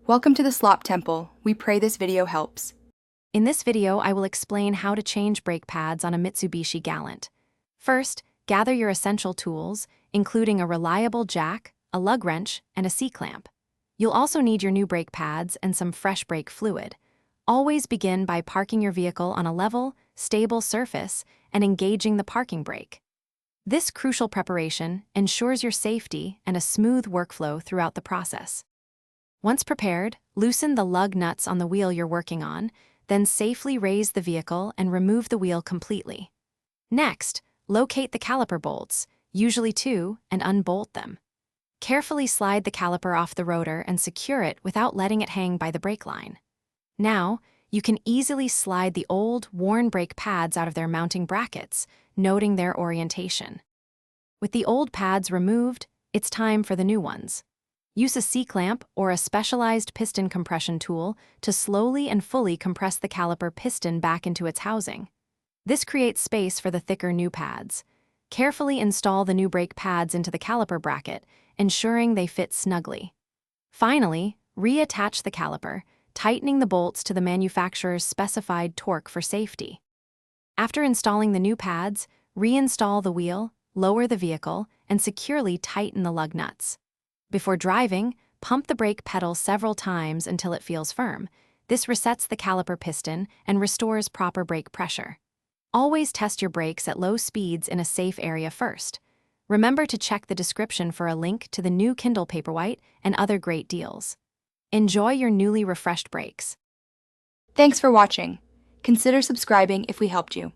Welcome to the Slop Temple. We pray this video helps. In this video, I will explain how to change brake pads on a Mitsubishi Galant. First, gather your essential tools, including a reliable jack, a lug wrench, and a C-clamp. You'll also need your new brake pads and some fresh brake fluid. Always begin by parking your vehicle on a level, stable surface and engaging the parking brake. This crucial preparation ensures your safety and a smooth workflow throughout the process. Once prepared, loosen the lug nuts on the wheel you're working on, then safely raise the vehicle and remove the wheel completely. Next, locate the caliper bolts, usually 2, and unbolt them. Carefully slide the caliper off the rotor and secure it without letting it hang by the brake line. Now, you can easily slide the old, worn brake pads out of their mounting brackets, noting their orientation. With the old pads removed, it's time for the new ones. Use a C-clamp or a specialized piston compression tool to slowly and fully compress the caliper piston back into its housing. This creates space for the thicker new pads. Carefully install the new brake pads into the caliper bracket, ensuring they fit snugly. Finally, reattach the caliper, tightening the bolts to the manufacturer's specified torque for safety. After installing the new pads, reinstall the wheel, lower the vehicle, and securely tighten the lug nuts. Before driving, pump the brake pedal several times until it feels firm. This resets the caliper piston and restores proper brake pressure. Always test your brakes at low speeds in a safe area first. Remember to check the description for a link to the new Kindle Paperwhite and other great deals. Enjoy your newly refreshed brakes. Thanks for watching. Consider subscribing if we helped you.